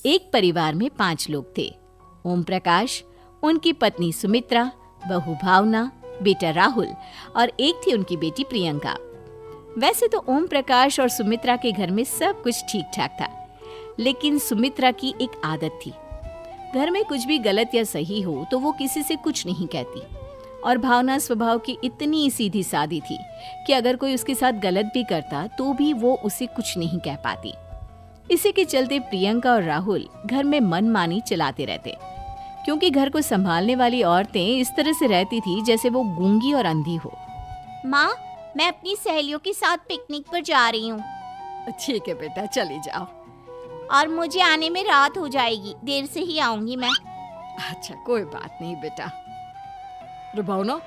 एक परिवार में 5 लोग थे। ओम प्रकाश, उनकी पत्नी सुमित्रा, बहू भावना, बेटा राहुल और एक थी उनकी बेटी प्रियंका। वैसे तो ओम प्रकाश और सुमित्रा के घर में सब कुछ ठीक ठाक था, लेकिन सुमित्रा की एक आदत थी। घर में कुछ भी गलत या सही हो तो वो किसी से कुछ नहीं कहती, और भावना स्वभाव की इतनी सीधी सादी थी कि अगर कोई उसके साथ गलत भी करता तो भी वो उसे कुछ नहीं कह पाती। इसी के चलते प्रियंका और राहुल घर में मनमानी चलाते रहते, क्योंकि घर को संभालने वाली औरतें इस तरह से रहती थी जैसे वो गूंगी और अंधी हो। माँ, मैं अपनी सहेलियों के साथ पिकनिक पर जा रही हूँ। ठीक है बेटा, चली जाओ। और मुझे आने में रात हो जाएगी, देर से ही आऊंगी मैं। अच्छा, कोई बात नहीं बेटा। अरे भावना,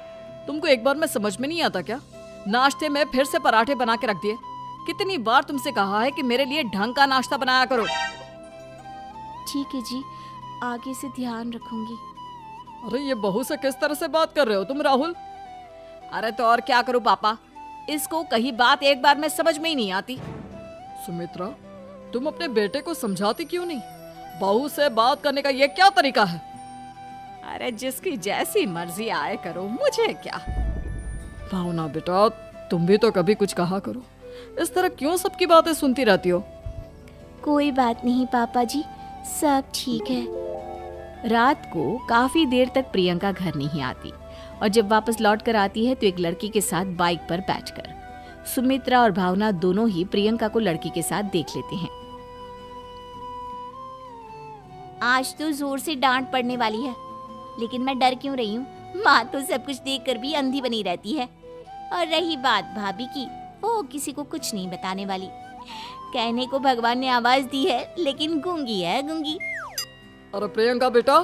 तुमको एक बार में समझ में नहीं आता क्या? नाश्ते में फिर से पराठे बना के रख दिए। कितनी बार तुमसे कहा है कि मेरे लिए ढंग का नाश्ता बनाया करो। ठीक है जी, आगे से ध्यान रखूंगी। अरे ये बहू से किस तरह से बात कर रहे हो तुम राहुल? अरे तो और क्या करूं पापा, इसको कहीं बात एक बार में समझ में ही नहीं आती। सुमित्रा, तुम अपने बेटे को समझाती क्यों नहीं? बहू से बात करने का ये क्या तरीका है? अरे जिसकी जैसी मर्जी आए करो, मुझे क्या। भावना बेटा, तुम भी तो कभी कुछ कहा करो। इस तरह क्यों सबकी बातें सुनती रहती हो? कोई बात नहीं पापा जी, सब ठीक है। रात को काफी देर तक प्रियंका घर नहीं आती, और जब वापस लौट कर आती है तो एक लड़की के साथ बाइक पर बैठकर। सुमित्रा और भावना दोनों ही प्रियंका को लड़की के साथ देख लेते हैं। आज तो जोर से डांट पड़ने वाली है, लेकिन मैं डर क्यों रही हूँ? माँ तो सब कुछ देखकर भी अंधी बनी रहती है। और रही बात भाभी की, वो किसी को कुछ नहीं बताने वाली। कहने को भगवान ने आवाज दी है, लेकिन गूंगी है गूंगी। अरे प्रियंका बेटा,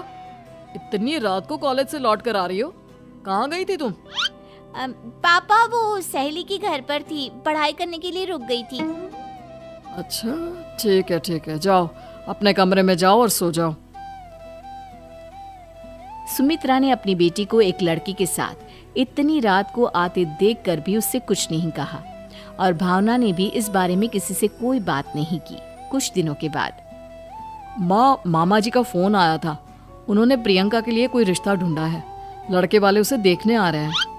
इतनी रात को कॉलेज से लौट कर आ रही हो? कहाँ गई थी तुम? पापा, वो सहेली के घर पर थी, पढ़ाई करने के लिए रुक गई थी। अच्छा, ठीक है, जाओ अपने कमरे में जाओ और सो जाओ। सुमित्रा ने अपनी बेटी को एक लड़की के साथ इतनी रात को आते देखकर भी उससे कुछ नहीं कहा, और भावना ने भी इस बारे में किसी से कोई बात नहीं की। कुछ दिनों के बाद मामा जी का फोन आया था। उन्होंने प्रियंका के लिए कोई रिश्ता ढूंढा है। लड़के वाले उसे देखने आ रहे हैं।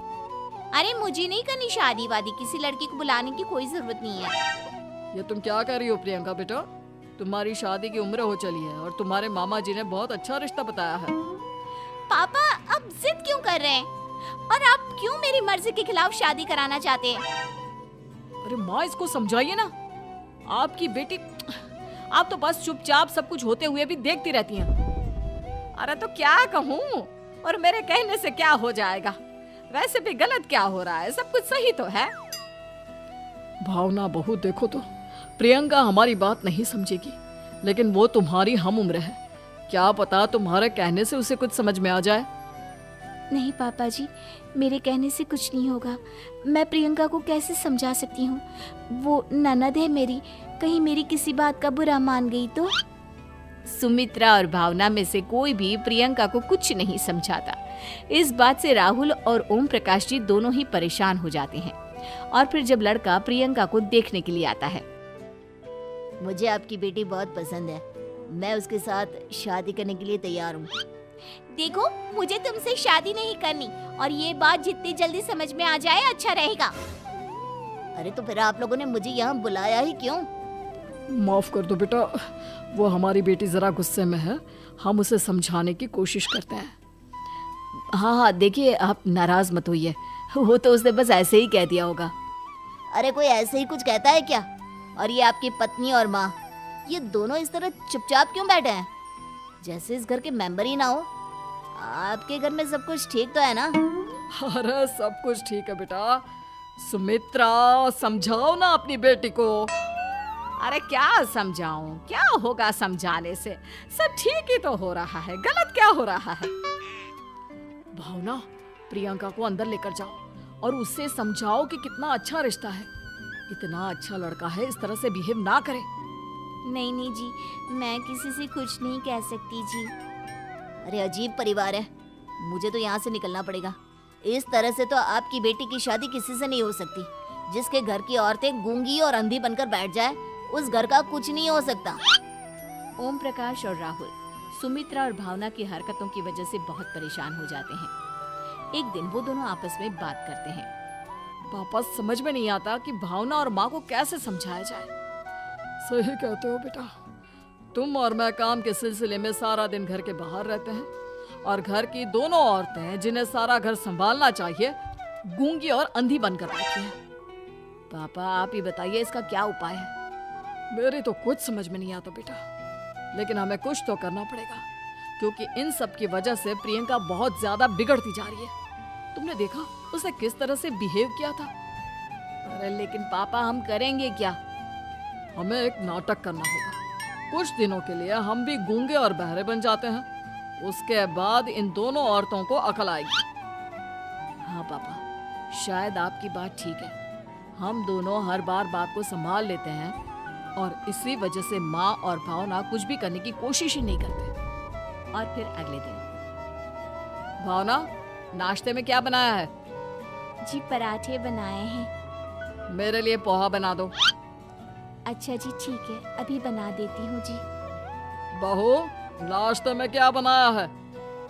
अरे मुझे नहीं करनी शादी वादी, किसी लड़की को बुलाने की कोई जरूरत नहीं है। ये तुम क्या कर रही हो प्रियंका बेटा? तुम्हारी शादी की उम्र हो चली है और तुम्हारे मामा जी ने बहुत अच्छा रिश्ता बताया है। पापा, अब जिद क्यों कर रहे हैं? और आप क्यों मेरी मर्जी के खिलाफ शादी कराना चाहते हैं? अरे माँ, इसको समझाइए ना। आपकी बेटी, आप तो बस चुपचाप सब कुछ होते हुए भी देखती रहती हैं। अरे तो क्या कहूँ, और मेरे कहने से क्या हो जाएगा? वैसे भी गलत क्या हो रहा है, सब कुछ सही तो है। भावना बहू, देखो तो प्रियंका हमारी बात नहीं समझेगी, लेकिन वो तुम्हारी हम उम्र है। क्या पता तुम्हारे कहने से उसे कुछ समझ में आ जाए। नहीं पापा जी, मेरे कहने से कुछ नहीं होगा। मैं प्रियंका को कैसे समझा सकती हूँ? वो ननद है मेरी, कहीं मेरी किसी बात का बुरा मान गई तो? सुमित्रा और भावना में से कोई भी प्रियंका को कुछ नहीं समझाता। इस बात से राहुल और ओम प्रकाश जी दोनों ही परेशान हो जाते हैं। और फिर जब लड़का प्रियंका को देखने के लिए आता है, मुझे आपकी बेटी बहुत पसंद है, मैं उसके साथ शादी करने के लिए तैयार हूँ। देखो, मुझे तुमसे शादी नहीं करनी, और ये बात जितनी जल्दी समझ में आ जाए अच्छा रहेगा। अरे तो फिर आप लोगों ने मुझे यहाँ बुलाया ही क्यों? माफ कर दो बेटा, वो हमारी बेटी जरा गुस्से में है, हम उसे समझाने की कोशिश करते हैं। हाँ, देखिए आप नाराज मत होइए, वो तो उसने बस ऐसे ही कह दिया होगा। अरे कोई ऐसे ही कुछ कहता है क्या? और ये आपकी पत्नी और माँ, ये दोनों इस तरह चुपचाप क्यों बैठे हैं, जैसे इस घर के मेंबर ही ना हो? आपके घर में सब कुछ ठीक तो है ना? अरे सब कुछ ठीक है बेटा। सुमित्रा, समझाओ ना अपनी बेटी को। अरे क्या समझाऊं, क्या होगा समझाने से? सब ठीक ही तो हो रहा है, गलत क्या हो रहा है? भावना, प्रियंका को अंदर लेकर जाओ और उससे समझाओ कि कितना अच्छा रिश्ता है। इतना अच्छा लड़का है, इस तरह से बिहेव ना करे। नहीं नहीं जी, मैं किसी से कुछ नहीं कह सकती जी। अरे अजीब परिवार है, मुझे तो यहाँ से निकलना पड़ेगा। इस तरह से तो आपकी बेटी की शादी किसी से नहीं हो सकती। जिसके घर की औरतें गूंगी और अंधी बनकर बैठ जाए, उस घर का कुछ नहीं हो सकता। ओम प्रकाश और राहुल सुमित्रा और भावना की हरकतों की वजह से बहुत परेशान हो जाते हैं। एक दिन वो दोनों आपस में बात करते हैं। पापा, समझ में नहीं आता कि भावना और माँ को कैसे समझाया जाए। सही कहते हो बेटा, तुम और मैं काम के सिलसिले में सारा दिन घर के बाहर रहते हैं और घर की दोनों औरतें जिन्हें सारा घर संभालना चाहिए गूंगी और अंधी बनकर बैठी हैं। पापा आप ही बताइए इसका क्या उपाय है? मेरी तो कुछ समझ में नहीं आता बेटा, लेकिन हमें कुछ तो करना पड़ेगा क्योंकि इन सब की वजह से प्रियंका बहुत ज्यादा बिगड़ती जा रही है। तुमने देखा उसने किस तरह से बिहेव किया था। अरे लेकिन पापा हम करेंगे क्या? हमें एक नाटक करना होगा। कुछ दिनों के लिए हम भी गूंगे और बहरे बन जाते हैं, उसके बाद इन दोनों औरतों को अकल आएगी। हाँ पापा, शायद आपकी बात ठीक है। हम दोनों हर बार बात को संभाल लेते हैं और इसी वजह से माँ और भावना कुछ भी करने की कोशिश ही नहीं करते। और फिर अगले दिन, भावना, नाश्ते में क्या बनाया है? जी पराठे बनाए हैं। मेरे लिए पोहा बना दो। अच्छा जी ठीक है, अभी बना देती हूँ जी। बहू, नाश्ते में क्या बनाया है?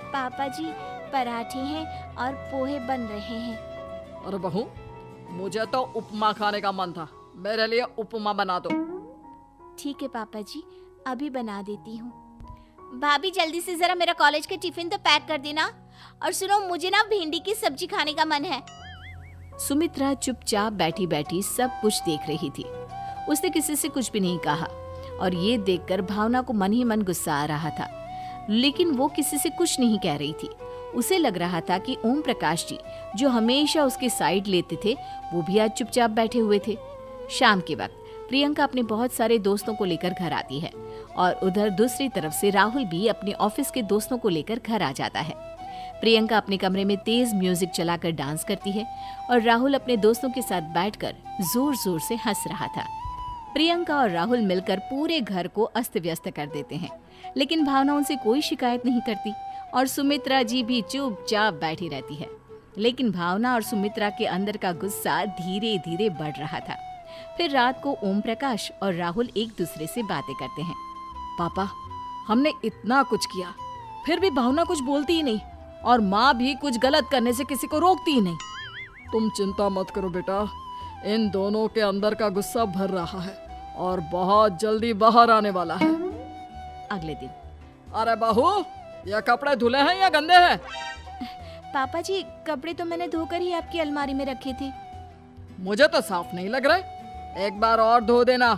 पापा जी पराठे हैं और पोहे बन रहे हैं। अरे बहू, मुझे तो उपमा खाने का मन था, मेरे लिए उपमा बना दो। ठीक है पापा जी, अभी बना देती हूँ। भाभी जल्दी से जरा मेरा कॉलेज का टिफिन तो पैक कर देना। और सुनो, मुझे ना भिंडी की सब्जी खाने का मन है। सुमित्रा चुपचाप बैठी बैठी सब कुछ देख रही थी। उसने किसी से कुछ भी नहीं कहा और ये देखकर भावना को मन ही मन गुस्सा आ रहा था, लेकिन वो किसी से कुछ नहीं कह रही थी। उसे लग रहा था कि ओम प्रकाश जी जो हमेशा उसकी साइड लेते थे वो भी आज चुपचाप बैठे हुए थे। शाम के वक्त प्रियंका अपने बहुत सारे दोस्तों को लेकर घर आती है और उधर दूसरी तरफ से राहुल भी अपने ऑफिस के दोस्तों को लेकर घर आ जाता है। प्रियंका अपने कमरे में तेज म्यूजिक चलाकर डांस करती है और राहुल अपने दोस्तों के साथ बैठकर जोर जोर से हंस रहा था। प्रियंका और राहुल मिलकर पूरे घर को अस्त व्यस्त कर देते हैं, लेकिन भावना उनसे कोई शिकायत नहीं करती और सुमित्रा जी भी चुपचाप बैठी रहती है। लेकिन भावना और सुमित्रा के अंदर का गुस्सा धीरे धीरे बढ़ रहा था। फिर रात को ओम प्रकाश और राहुल एक दूसरे से बातें करते हैं। पापा, हमने इतना कुछ किया फिर भी भावना कुछ बोलती ही नहीं और माँ भी कुछ गलत करने से किसी को रोकती ही नहीं। तुम चिंता मत करो बेटा, इन दोनों के अंदर का गुस्सा भर रहा है और बहुत जल्दी बाहर आने वाला है। अगले दिन, अरे बहू, ये कपड़े धुले हैं या गंदे हैं? पापा जी कपड़े तो मैंने धोकर ही आपकी अलमारी में रखे थे। मुझे तो साफ नहीं लग रहा है, एक बार और धो देना।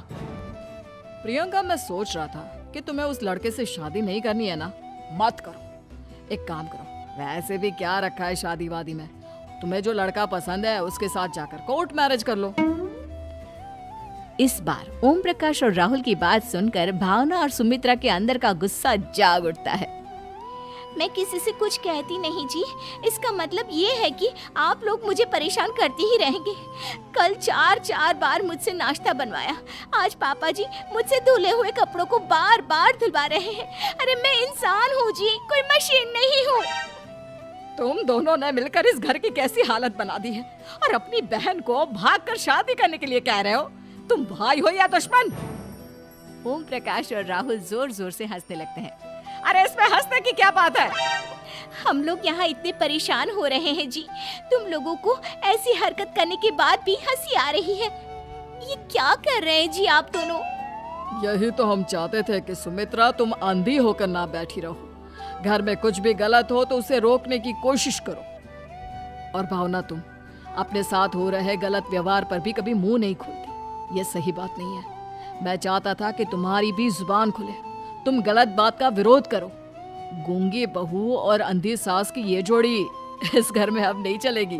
प्रियंका, मैं सोच रहा था कि तुम्हें उस लड़के से शादी नहीं करनी है ना, मत करो। एक काम करो, वैसे भी क्या रखा है शादी वादी में, तुम्हें जो लड़का पसंद है उसके साथ जाकर कोर्ट मैरिज कर लो। इस बार ओम प्रकाश और राहुल की बात सुनकर भावना और सुमित्रा के अंदर का गुस्सा जाग उठता है। मैं किसी से कुछ कहती नहीं जी, इसका मतलब ये है कि आप लोग मुझे परेशान करते ही रहेंगे। कल 4 बार मुझसे नाश्ता बनवाया, आज पापा जी मुझसे धुले हुए कपड़ों को बार बार धुलवा रहे हैं। अरे मैं इंसान हूँ जी, कोई मशीन नहीं हूँ। तुम दोनों ने मिलकर इस घर की कैसी हालत बना दी है और अपनी बहन को भागकर शादी करने के लिए कह रहे हो। तुम भाई हो या दुश्मन? ओम प्रकाश और राहुल जोर जोर से हंसने लगते हैं। अरे इसमें हंसने की क्या बात है? हम लोग यहाँ इतने परेशान हो रहे हैं जी, तुम लोगों को ऐसी हरकत करने के बाद भी हंसी आ रही है। ये क्या कर रहे हैं जी आप दोनों? यही तो हम चाहते थे कि सुमित्रा तुम अंधी होकर ना बैठी रहो। घर में कुछ भी गलत हो तो उसे रोकने की कोशिश करो। और भावना, तुम अपने साथ हो रहे गलत व्यवहार पर भी कभी मुंह नहीं खोलती, ये सही बात नहीं है। मैं चाहता था कि तुम्हारी भी जुबान खुले, तुम गलत बात का विरोध करो। गूंगी बहू और अंधी सास की ये जोड़ी इस घर में अब नहीं चलेगी।